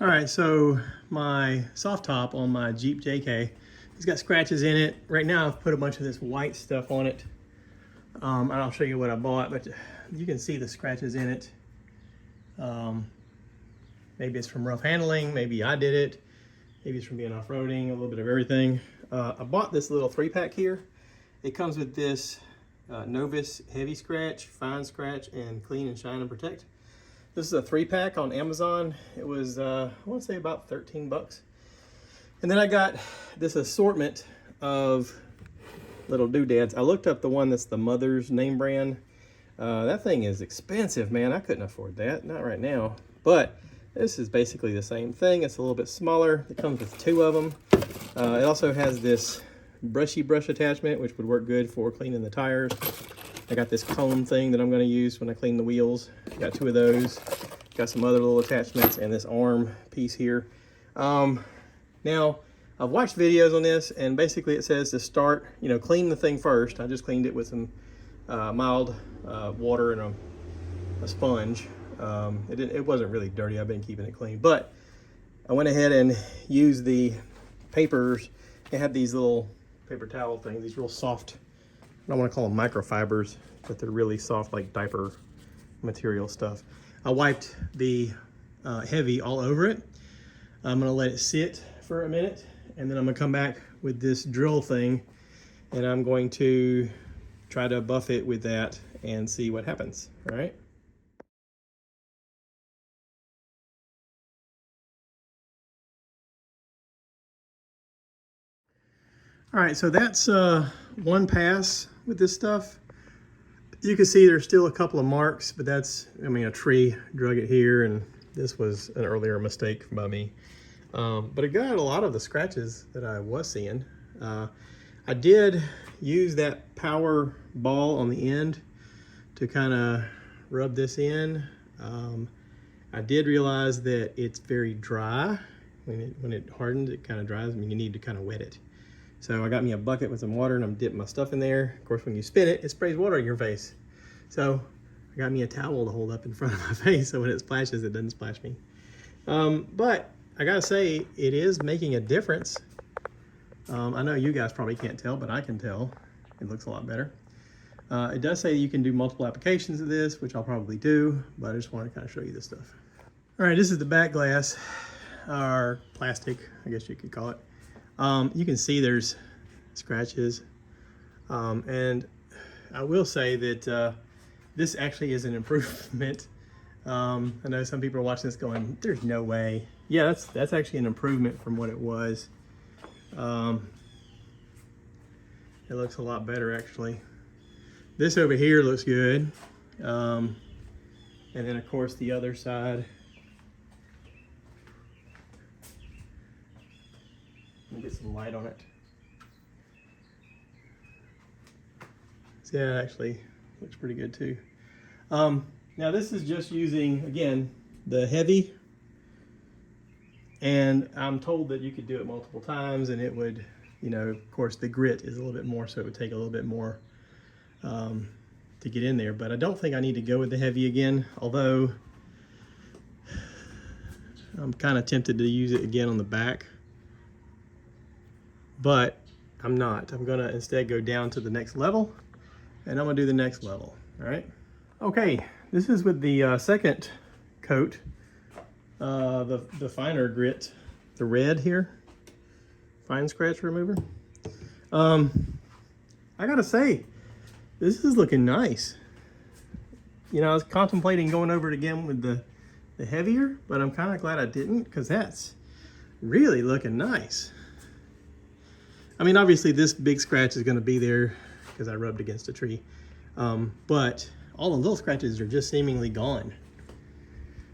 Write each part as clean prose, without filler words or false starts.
All right, so my soft top on my Jeep JK, it's got scratches in it. Right now I've put a bunch of this white stuff on it. And I'll show you what I bought, but you can see the scratches in it. Maybe it's from rough handling, maybe I did it. Maybe it's from being off-roading, a little bit of everything. I bought this little 3-pack here. It comes with this Novus heavy scratch, fine scratch, and clean and shine and protect. This is a 3-pack on Amazon. It was, I want to say about 13 bucks. And then I got this assortment of little doodads. I looked up the one that's the Mother's name brand. That thing is expensive, man. I couldn't afford that, not right now. But this is basically the same thing. It's a little bit smaller. It comes with 2 of them. It also has this brushy brush attachment, which would work good for cleaning the tires. I got this comb thing that I'm going to use when I clean the wheels. Got 2 of those. Got some other little attachments and this arm piece here. Now, I've watched videos on this, and basically it says to start, clean the thing first. I just cleaned it with some mild water and a sponge. It wasn't really dirty. I've been keeping it clean. But I went ahead and used the papers. They have these little paper towel things, these real soft, I don't want to call them microfibers, but they're really soft, like diaper material stuff. I wiped the heavy all over it. I'm going to let it sit for a minute, and then I'm going to come back with this drill thing, and I'm going to try to buff it with that and see what happens. All right. All right, so that's one pass with this stuff. You can see there's still a couple of marks, but that's, a tree drug it here, and this was an earlier mistake by me. But it got a lot of the scratches that I was seeing. I did use that power ball on the end to kind of rub this in. I did realize that it's very dry. When it hardens, it kind of dries. You need to kind of wet it. So I got me a bucket with some water, and I'm dipping my stuff in there. Of course, when you spin it, it sprays water in your face. So I got me a towel to hold up in front of my face so when it splashes, it doesn't splash me. But I gotta say, it is making a difference. I know you guys probably can't tell, but I can tell. It looks a lot better. It does say you can do multiple applications of this, which I'll probably do, but I just want to kind of show you this stuff. All right, this is the back glass, or plastic, I guess you could call it. You can see there's scratches, and I will say that this actually is an improvement. I know some people are watching this going, there's no way. Yeah, that's actually an improvement from what it was. It looks a lot better, actually. This over here looks good. And then, of course, the other side. Let me get some light on it. So yeah, it actually looks pretty good too. Now this is just using, again, the heavy, and I'm told that you could do it multiple times, and it would, of course the grit is a little bit more, so it would take a little bit more to get in there, but I don't think I need to go with the heavy again, although I'm kind of tempted to use it again on the back. But I'm not. I'm gonna instead go down to the next level, and I'm gonna do the next level, all right? Okay, this is with the second coat, the finer grit, the red here, fine scratch remover. I gotta say, this is looking nice. I was contemplating going over it again with the heavier, but I'm kind of glad I didn't, because that's really looking nice. Obviously this big scratch is going to be there because I rubbed against a tree, but all the little scratches are just seemingly gone.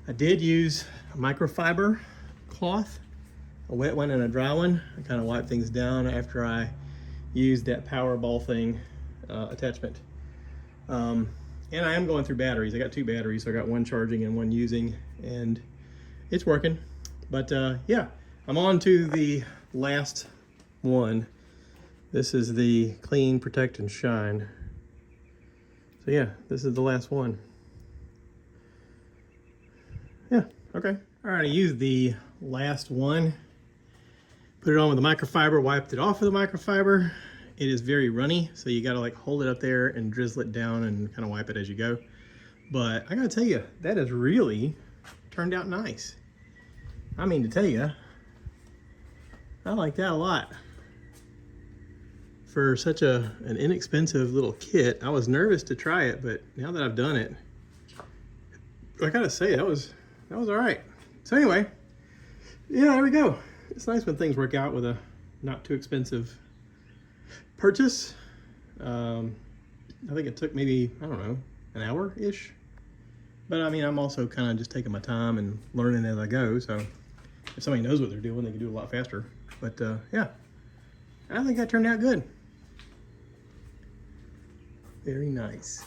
I did use a microfiber cloth, a wet one and a dry one. I kind of wiped things down after I used that power ball thing attachment. And I am going through batteries. I got 2 batteries, so I got one charging and one using, and it's working. But yeah, I'm on to the last one. This is the Clean, Protect, and Shine. So yeah, this is the last one. Yeah, okay. All right, I used the last one. Put it on with the microfiber, wiped it off with the microfiber. It is very runny, so you gotta like hold it up there and drizzle it down and kind of wipe it as you go. But I gotta tell you, that has really turned out nice. I mean to tell you, I like that a lot. For such an inexpensive little kit, I was nervous to try it, but now that I've done it, I gotta say that was all right. So anyway, yeah, there we go. It's nice when things work out with a not too expensive purchase. I think it took maybe, I don't know, an hour-ish. But I mean, I'm also kind of just taking my time and learning as I go. So if somebody knows what they're doing, they can do it a lot faster. But yeah, I think that turned out good. Very nice.